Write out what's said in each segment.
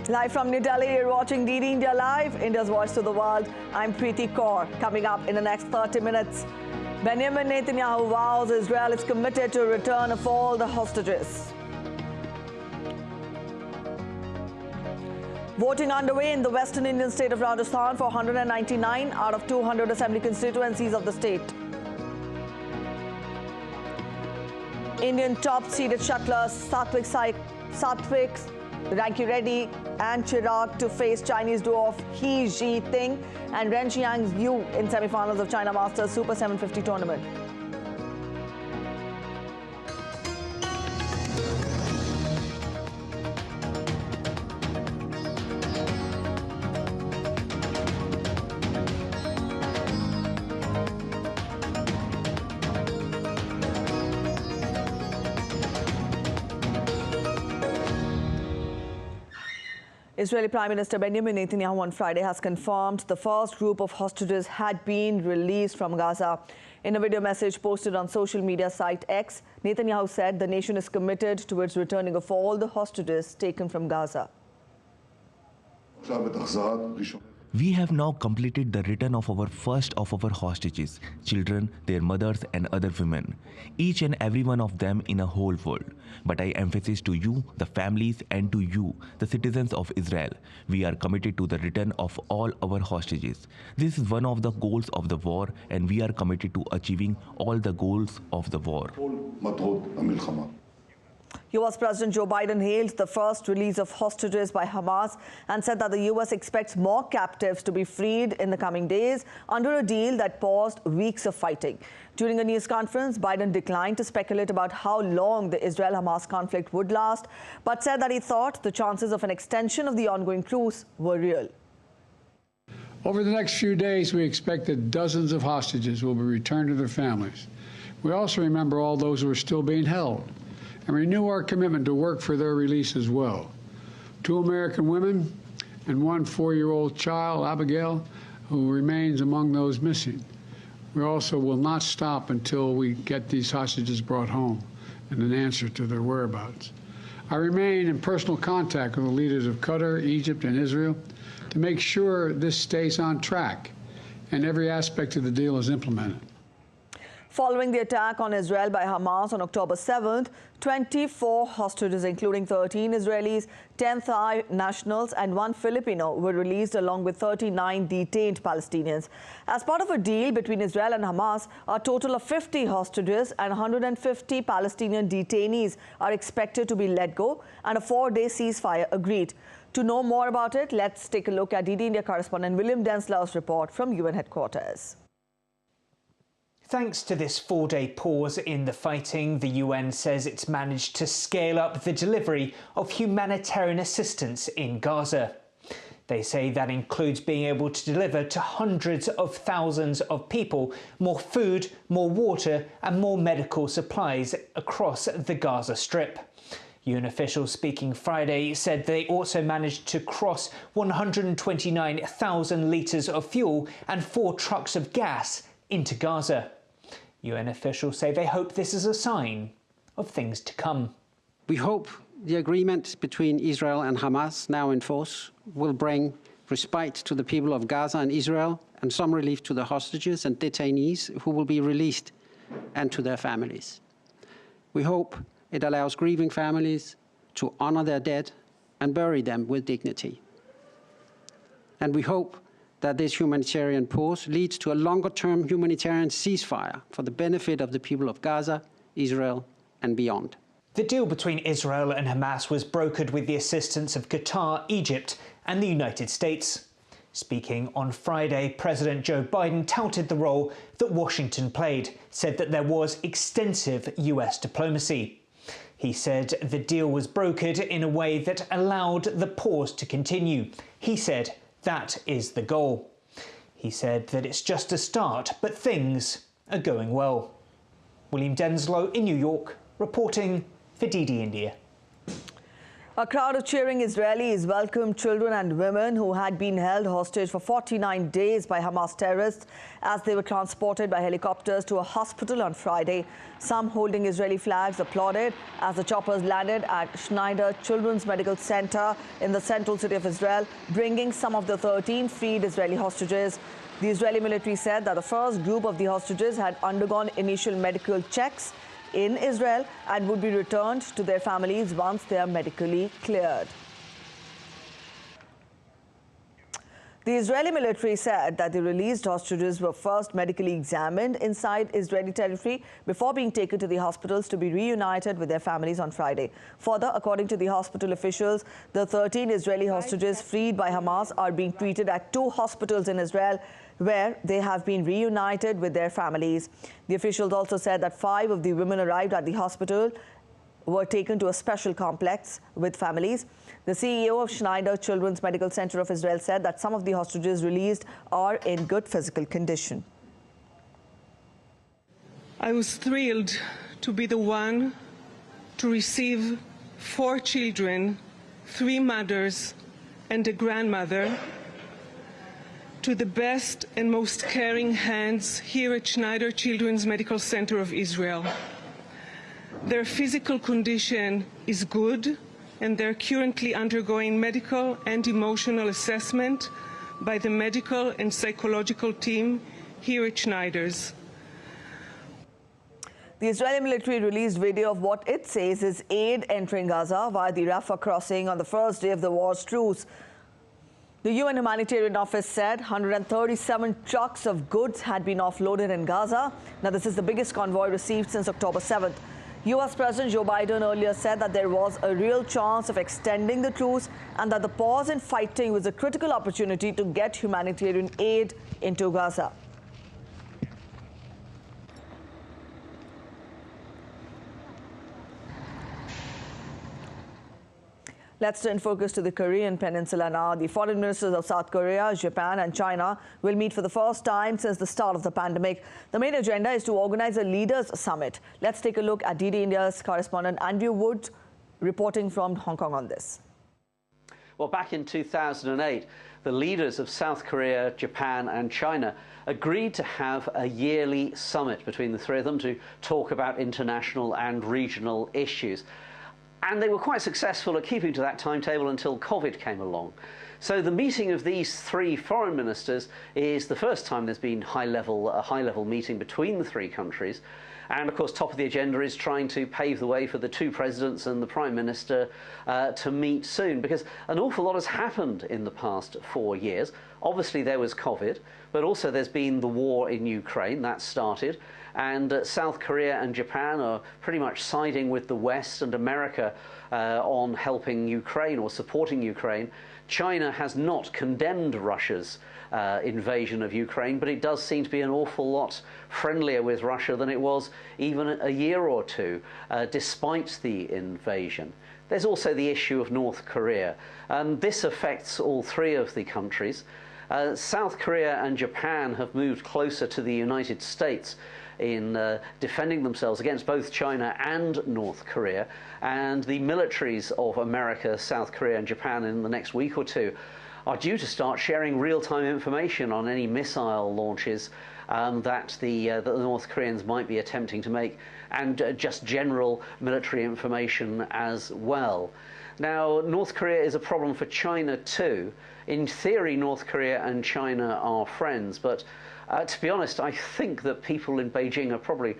Live from New Delhi, you're watching DD India Live, India's voice to the world. I'm Preeti Kaur. Coming up in the next 30 minutes, Benjamin Netanyahu vows Israel is committed to return of all the hostages. Voting underway in the western Indian state of Rajasthan for 199 out of 200 assembly constituencies of the state. Indian top-seeded shuttlers Satvik Rankireddy and Chirag to face Chinese duo of He Ji-ting and Ren Xiang's Yu in semi-finals of China Masters Super 750 tournament. Israeli Prime Minister Benjamin Netanyahu on Friday has confirmed the first group of hostages had been released from Gaza. In a video message posted on social media site X, Netanyahu said the nation is committed towards returning of all the hostages taken from Gaza. We have now completed the return of our first of our hostages, children, their mothers and other women, each and every one of them in a whole world. But I emphasize to you, the families, and to you, the citizens of Israel, we are committed to the return of all our hostages. This is one of the goals of the war, and we are committed to achieving all the goals of the war. US President Joe Biden hailed the first release of hostages by Hamas and said that the US expects more captives to be freed in the coming days under a deal that paused weeks of fighting. During a news conference, Biden declined to speculate about how long the Israel-Hamas conflict would last, but said that he thought the chances of an extension of the ongoing truce were real. Over the next few days, we expect that dozens of hostages will be returned to their families. We also remember all those who are still being held, and renew our commitment to work for their release as well. 2 American women and 1 4-year-old child, Abigail, who remains among those missing. We also will not stop until we get these hostages brought home and an answer to their whereabouts. I remain in personal contact with the leaders of Qatar, Egypt, and Israel to make sure this stays on track and every aspect of the deal is implemented. Following the attack on Israel by Hamas on October 7th, 24 hostages, including 13 Israelis, 10 Thai nationals and 1 Filipino, were released along with 39 detained Palestinians. As part of a deal between Israel and Hamas, a total of 50 hostages and 150 Palestinian detainees are expected to be let go and a 4-day ceasefire agreed. To know more about it, let's take a look at DD India correspondent William Denslow's report from UN headquarters. Thanks to this 4-day pause in the fighting, the UN says it's managed to scale up the delivery of humanitarian assistance in Gaza. They say that includes being able to deliver to hundreds of thousands of people more food, more water and more medical supplies across the Gaza Strip. UN officials speaking Friday said they also managed to cross 129,000 litres of fuel and 4 trucks of gas into Gaza. UN officials say they hope this is a sign of things to come. We hope the agreement between Israel and Hamas, now in force, will bring respite to the people of Gaza and Israel and some relief to the hostages and detainees who will be released and to their families. We hope it allows grieving families to honor their dead and bury them with dignity. And we hope that this humanitarian pause leads to a longer-term humanitarian ceasefire for the benefit of the people of Gaza, Israel, and beyond. The deal between Israel and Hamas was brokered with the assistance of Qatar, Egypt, and the United States. Speaking on Friday, President Joe Biden touted the role that Washington played, said that there was extensive US diplomacy. He said the deal was brokered in a way that allowed the pause to continue. He said that is the goal. He said that it's just a start, but things are going well. William Denslow in New York, reporting for DD India. A crowd of cheering Israelis welcomed children and women who had been held hostage for 49 days by Hamas terrorists as they were transported by helicopters to a hospital on Friday. Some holding Israeli flags applauded as the choppers landed at Schneider Children's Medical Center in the central city of Israel, bringing some of the 13 freed Israeli hostages. The Israeli military said that the first group of the hostages had undergone initial medical checks in Israel and would be returned to their families once they are medically cleared. The Israeli military said that the released hostages were first medically examined inside Israeli territory before being taken to the hospitals to be reunited with their families on Friday. Further, according to the hospital officials, the 13 Israeli hostages freed by Hamas are being treated at 2 hospitals in Israel where they have been reunited with their families. The officials also said that 5 of the women arrived at the hospital were taken to a special complex with families. The CEO of Schneider Children's Medical Center of Israel said that some of the hostages released are in good physical condition. I was thrilled to be the one to receive 4 children, 3 mothers, and a grandmother to the best and most caring hands here at Schneider Children's Medical Center of Israel. Their physical condition is good, and they're currently undergoing medical and emotional assessment by the medical and psychological team here at Schneider's. The Israeli military released video of what it says is aid entering Gaza via the Rafah crossing on the first day of the war's truce. The UN Humanitarian Office said 137 trucks of goods had been offloaded in Gaza. Now, this is the biggest convoy received since October 7th. US President Joe Biden earlier said that there was a real chance of extending the truce and that the pause in fighting was a critical opportunity to get humanitarian aid into Gaza. Let's turn focus to the Korean Peninsula now. The foreign ministers of South Korea, Japan and China will meet for the first time since the start of the pandemic. The main agenda is to organize a leaders' summit. Let's take a look at DD India's correspondent Andrew Wood reporting from Hong Kong on this. Well, back in 2008, the leaders of South Korea, Japan and China agreed to have a yearly summit between the 3 of them to talk about international and regional issues. And they were quite successful at keeping to that timetable until COVID came along. So the meeting of these 3 foreign ministers is the first time there's been a high-level meeting between the 3 countries. And of course, top of the agenda is trying to pave the way for the 2 presidents and the Prime Minister to meet soon, because an awful lot has happened in the past 4 years. Obviously, there was COVID, but also there's been the war in Ukraine that started. And South Korea and Japan are pretty much siding with the West and America on helping Ukraine or supporting Ukraine. China has not condemned Russia's invasion of Ukraine, but it does seem to be an awful lot friendlier with Russia than it was even a year or 2, despite the invasion. There's also the issue of North Korea. This affects all 3 of the countries. South Korea and Japan have moved closer to the United States in defending themselves against both China and North Korea, and the militaries of America, South Korea and Japan in the next week or 2 are due to start sharing real-time information on any missile launches that the North Koreans might be attempting to make, and just general military information as well. Now, North Korea is a problem for China too. In theory, North Korea and China are friends, but to be honest, I think that people in Beijing are probably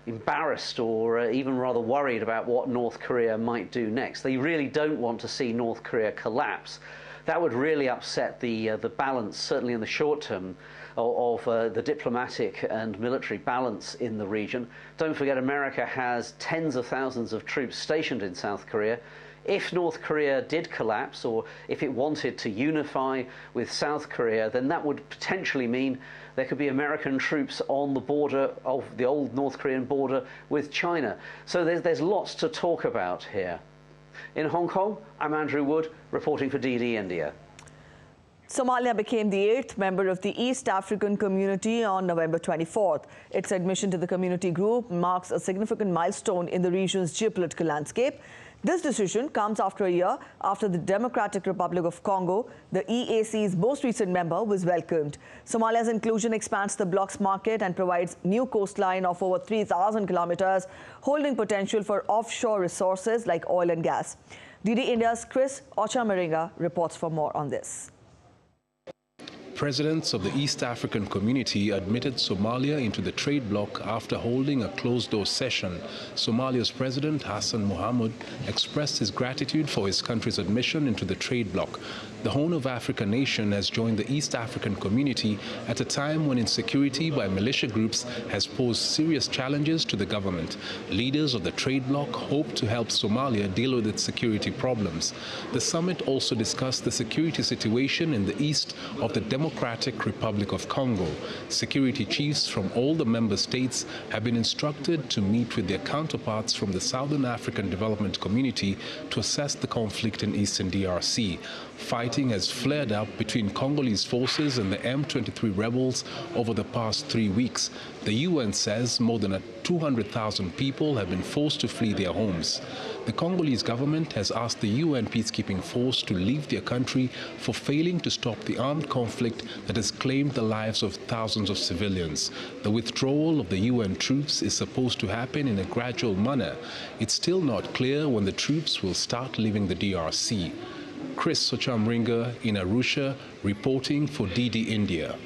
embarrassed or even rather worried about what North Korea might do next. They really don't want to see North Korea collapse. That would really upset the balance, certainly in the short term, of the diplomatic and military balance in the region. Don't forget, America has tens of thousands of troops stationed in South Korea. If North Korea did collapse, or if it wanted to unify with South Korea, then that would potentially mean there could be American troops on the border of the old North Korean border with China. So there's lots to talk about here. In Hong Kong, I'm Andrew Wood, reporting for DD India. Somalia became the 8th member of the East African Community on November 24th. Its admission to the community group marks a significant milestone in the region's geopolitical landscape. This decision comes after a year after the Democratic Republic of Congo, the EAC's most recent member, was welcomed. Somalia's inclusion expands the bloc's market and provides new coastline of over 3,000 kilometers, holding potential for offshore resources like oil and gas. DD India's Chris Ochamaringa reports for more on this. Presidents of the East African Community admitted Somalia into the trade bloc after holding a closed-door session. Somalia's President Hassan Mohamud expressed his gratitude for his country's admission into the trade bloc. The Horn of Africa nation has joined the East African Community at a time when insecurity by militia groups has posed serious challenges to the government. Leaders of the trade bloc hope to help Somalia deal with its security problems. The summit also discussed the security situation in the east of the Democratic Republic of Congo. Security chiefs from all the member states have been instructed to meet with their counterparts from the Southern African Development Community to assess the conflict in eastern DRC. Fighting has flared up between Congolese forces and the M23 rebels over the past 3 weeks. The UN says more than 200,000 people have been forced to flee their homes. The Congolese government has asked the UN peacekeeping force to leave their country for failing to stop the armed conflict that has claimed the lives of thousands of civilians. The withdrawal of the UN troops is supposed to happen in a gradual manner. It's still not clear when the troops will start leaving the DRC. Chris Ochamaringa in Arusha, reporting for DD India.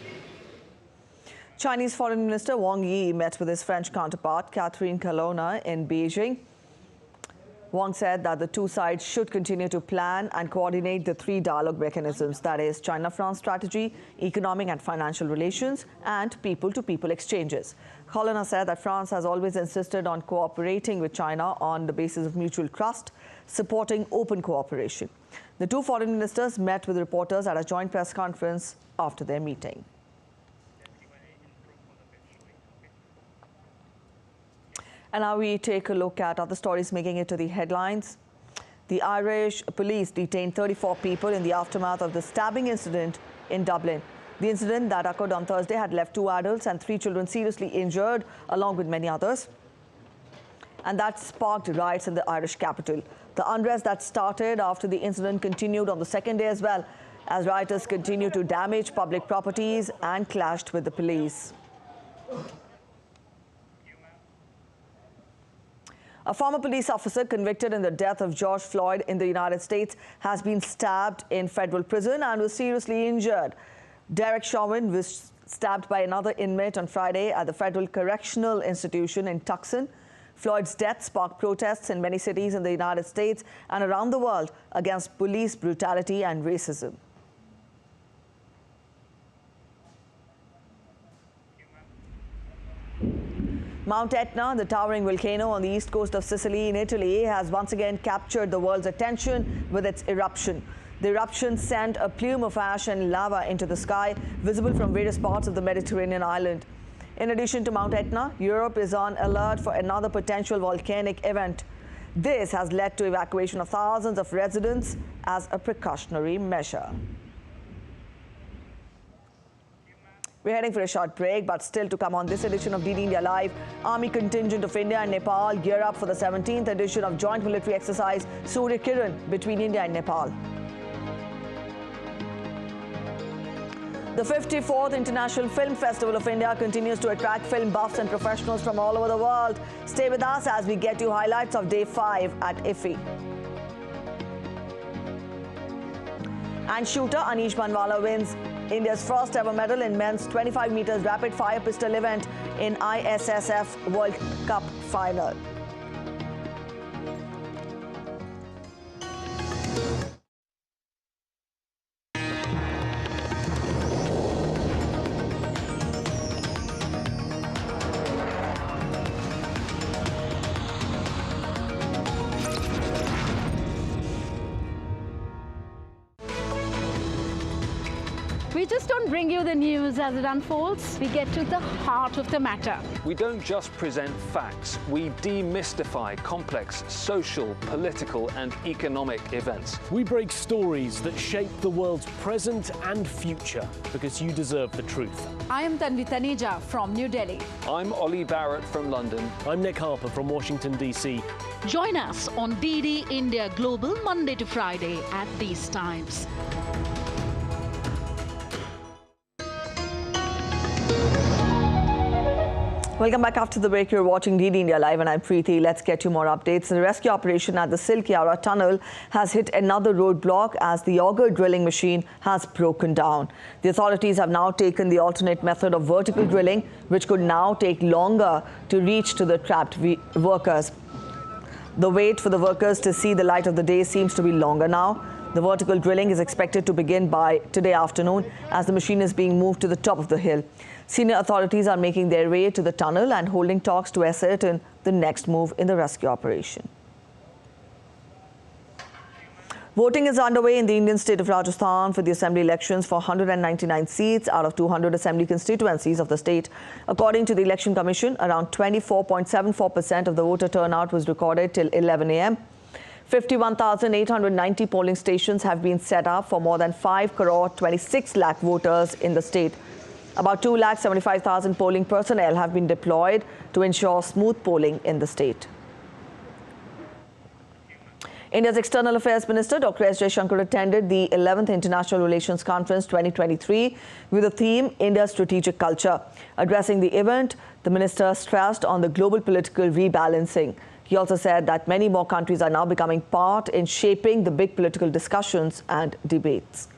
Chinese Foreign Minister Wang Yi met with his French counterpart, Catherine Colonna, in Beijing. Wang said that the two sides should continue to plan and coordinate the three dialogue mechanisms, that is, China-France strategy, economic and financial relations, and people-to-people exchanges. Colonna said that France has always insisted on cooperating with China on the basis of mutual trust, supporting open cooperation. The two foreign ministers met with reporters at a joint press conference after their meeting. And now we take a look at other stories making it to the headlines. The Irish police detained 34 people in the aftermath of the stabbing incident in Dublin. The incident that occurred on Thursday had left 2 adults and 3 children seriously injured, along with many others. And that sparked riots in the Irish capital. The unrest that started after the incident continued on the second day as well, as rioters continued to damage public properties and clashed with the police. A former police officer convicted in the death of George Floyd in the United States has been stabbed in federal prison and was seriously injured. Derek Chauvin was stabbed by another inmate on Friday at the Federal Correctional Institution in Tucson. Floyd's death sparked protests in many cities in the United States and around the world against police brutality and racism. Mount Etna, the towering volcano on the east coast of Sicily in Italy, has once again captured the world's attention with its eruption. The eruption sent a plume of ash and lava into the sky, visible from various parts of the Mediterranean island. In addition to Mount Etna, Europe is on alert for another potential volcanic event. This has led to evacuation of thousands of residents as a precautionary measure. We're heading for a short break, but still to come on this edition of DD India Live. Army contingent of India and Nepal gear up for the 17th edition of joint military exercise Surya Kiran between India and Nepal. The 54th International Film Festival of India continues to attract film buffs and professionals from all over the world. Stay with us as we get you highlights of Day 5 at IFFI. And shooter Anish Bhanwala wins India's first ever medal in men's 25 meters rapid fire pistol event in ISSF World Cup Final. We just don't bring you the news as it unfolds. We get to the heart of the matter. We don't just present facts. We demystify complex social, political and economic events. We break stories that shape the world's present and future because you deserve the truth. I am Tanvi Taneja from New Delhi. I'm Ollie Barrett from London. I'm Nick Harper from Washington, D.C. Join us on DD India Global Monday to Friday at these times. Welcome back after the break. You're watching DD India Live and I'm Preeti. Let's get you more updates. The rescue operation at the Silkyara tunnel has hit another roadblock as the auger drilling machine has broken down. The authorities have now taken the alternate method of vertical drilling, which could now take longer to reach to the trapped workers. The wait for the workers to see the light of the day seems to be longer now. The vertical drilling is expected to begin by today afternoon as the machine is being moved to the top of the hill. Senior authorities are making their way to the tunnel and holding talks to ascertain the next move in the rescue operation. Voting is underway in the Indian state of Rajasthan for the assembly elections for 199 seats out of 200 assembly constituencies of the state. According to the Election Commission, around 24.74% of the voter turnout was recorded till 11 a.m. 51,890 polling stations have been set up for more than 5 crore 26 lakh voters in the state. About 2,75,000 polling personnel have been deployed to ensure smooth polling in the state. India's External Affairs Minister Dr. S. Jaishankar attended the 11th International Relations Conference 2023 with the theme India's Strategic Culture. Addressing the event, the minister stressed on the global political rebalancing. He also said that many more countries are now becoming part in shaping the big political discussions and debates.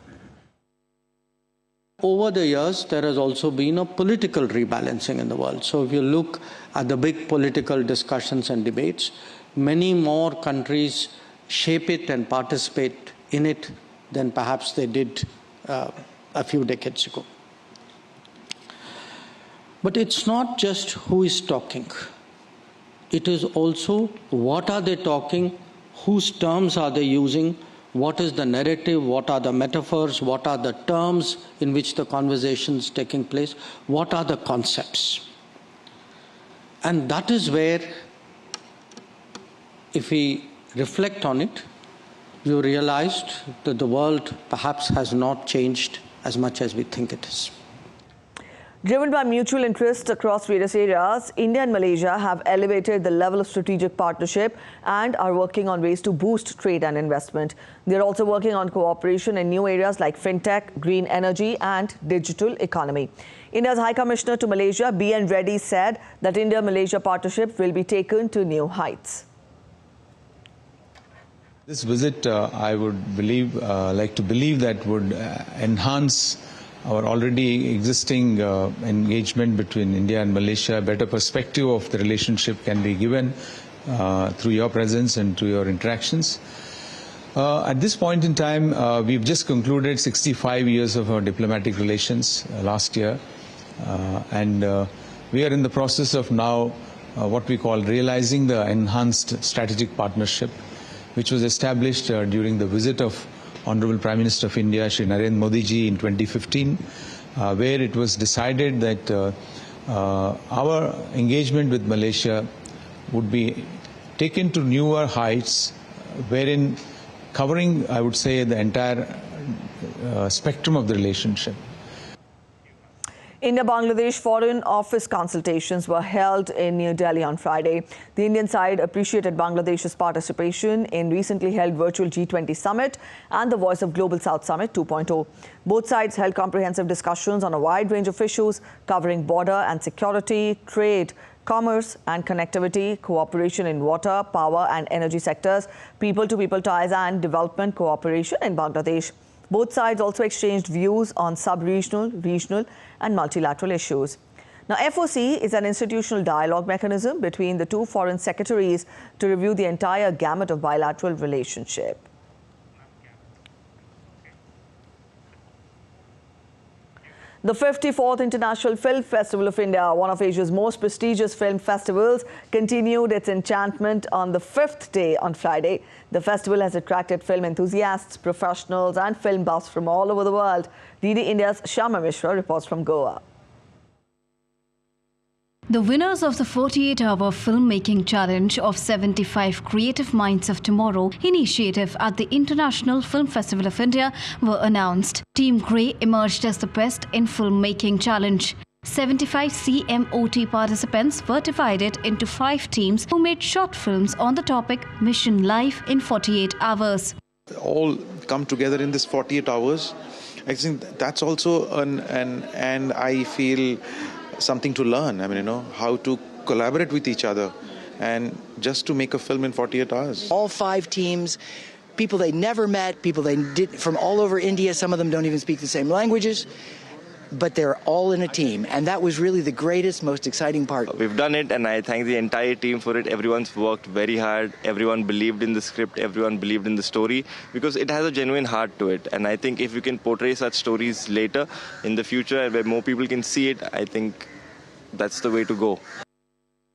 Over the years, there has also been a political rebalancing in the world. So if you look at the big political discussions and debates, many more countries shape it and participate in it than perhaps they did a few decades ago. But it's not just who is talking. It is also what are they talking, whose terms are they using, what is the narrative, what are the metaphors, what are the terms in which the conversation is taking place, what are the concepts. And that is where, if we reflect on it, you realized that the world perhaps has not changed as much as we think it is. Driven by mutual interests across various areas, India and Malaysia have elevated the level of strategic partnership and are working on ways to boost trade and investment. They are also working on cooperation in new areas like fintech, green energy and digital economy. India's High Commissioner to Malaysia, B.N. Reddy, said that India-Malaysia partnership will be taken to new heights. This visit, I would like to believe that would enhance our already existing engagement between India and Malaysia. A better perspective of the relationship can be given through your presence and through your interactions. At this point in time, we've just concluded 65 years of our diplomatic relations last year, and we are in the process of now what we call realizing the enhanced strategic partnership, which was established during the visit of Honorable Prime Minister of India, Shri Narendra Modi ji, in 2015, where it was decided that our engagement with Malaysia would be taken to newer heights, wherein covering, I would say, the entire spectrum of the relationship. India-Bangladesh Foreign Office consultations were held in New Delhi on Friday. The Indian side appreciated Bangladesh's participation in recently held virtual G20 summit and the Voice of Global South Summit 2.0. Both sides held comprehensive discussions on a wide range of issues covering border and security, trade, commerce and connectivity, cooperation in water, power and energy sectors, people-to-people ties and development cooperation in Bangladesh. Both sides also exchanged views on sub-regional, regional and multilateral issues. Now, FOC is an institutional dialogue mechanism between the two foreign secretaries to review the entire gamut of bilateral relationship. The 54th International Film Festival of India, one of Asia's most prestigious film festivals, continued its enchantment on the 5th day on Friday. The festival has attracted film enthusiasts, professionals and film buffs from all over the world. DD India's Shyama Mishra reports from Goa. The winners of the 48-hour filmmaking challenge of 75 Creative Minds of Tomorrow initiative at the International Film Festival of India were announced. Team Grey emerged as the best in filmmaking challenge. 75 CMOT participants were divided into 5 teams who made short films on the topic Mission Life in 48 hours. All come together in this 48 hours. I think that's also and I feel something to learn. I mean, how to collaborate with each other and just to make a film in 48 hours. All 5 teams, people they never met, people they did from all over India. Some of them don't even speak the same languages, but they're all in a team. And that was really the greatest, most exciting part. We've done it, and I thank the entire team for it. Everyone's worked very hard. Everyone believed in the script. Everyone believed in the story because it has a genuine heart to it. And I think if you can portray such stories later in the future where more people can see it, I think that's the way to go.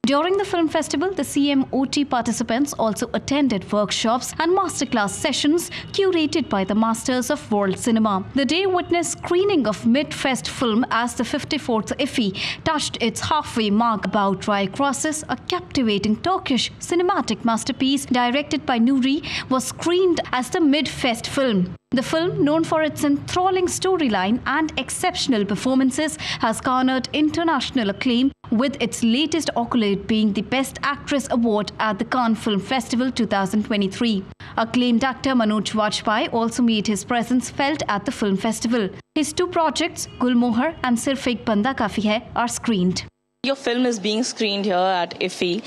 During the film festival, the CMOT participants also attended workshops and masterclass sessions curated by the masters of world cinema. The day witnessed screening of mid-fest film as the 54th IFFI touched its halfway mark. About Dry Crosses, a captivating Turkish cinematic masterpiece directed by Nuri, was screened as the mid-fest film. The film, known for its enthralling storyline and exceptional performances, has garnered international acclaim, with its latest accolade being the Best Actress Award at the Cannes Film Festival 2023. Acclaimed actor Manoj Vajpayee also made his presence felt at the film festival. His 2 projects, Gulmohar and Sirf Ek Banda Kafi Hai, are screened. Your film is being screened here at IFFI.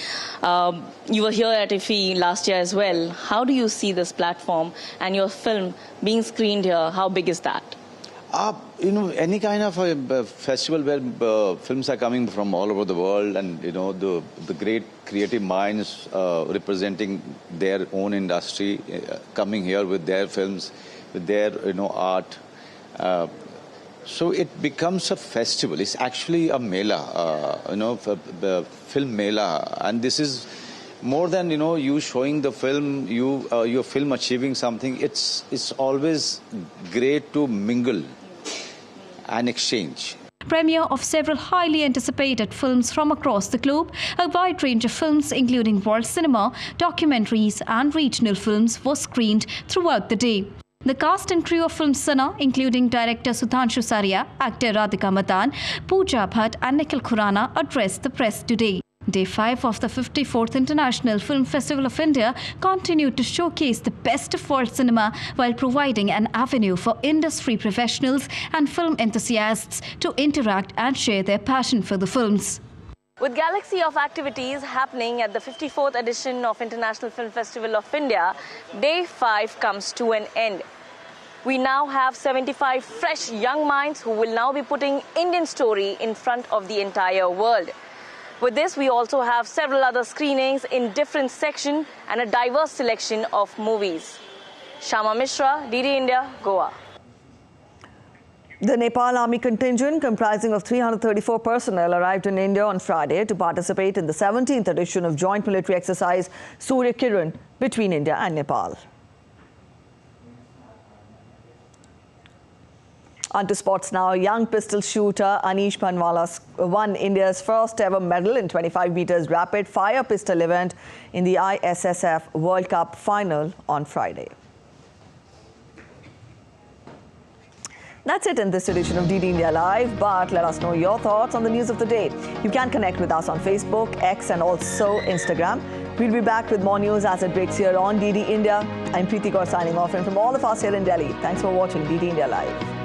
You were here at IFFI last year as well. How do you see this platform and your film being screened here? How big is that? Any kind of a festival where films are coming from all over the world, and the great creative minds representing their own industry coming here with their films, with their art. So it becomes a festival. It's actually a mela, the film mela, and this is more than you showing the film, your film achieving something. It's always great to mingle and exchange. Premiere of several highly anticipated films from across the globe, a wide range of films including world cinema, documentaries and regional films was screened throughout the day. The cast and crew of Film Sana, including director Sudhanshu Saria, actor Radhika Madan, Pooja Bhatt and Nikhil Khurana, addressed the press today. Day 5 of the 54th International Film Festival of India continued to showcase the best of world cinema while providing an avenue for industry professionals and film enthusiasts to interact and share their passion for the films. With galaxy of activities happening at the 54th edition of International Film Festival of India, Day 5 comes to an end. We now have 75 fresh young minds who will now be putting Indian story in front of the entire world. With this, we also have several other screenings in different sections and a diverse selection of movies. Shyama Mishra, DD India, Goa. The Nepal Army contingent, comprising of 334 personnel, arrived in India on Friday to participate in the 17th edition of joint military exercise Surya Kiran between India and Nepal. On to sports now. Young pistol shooter Anish Bhanwala won India's first ever medal in 25 meters rapid fire pistol event in the ISSF World Cup Final on Friday. That's it in this edition of DD India Live, but let us know your thoughts on the news of the day. You can connect with us on Facebook, X and also Instagram. We'll be back with more news as it breaks here on DD India. I'm Preeti Kaur signing off, and from all of us here in Delhi, thanks for watching DD India Live.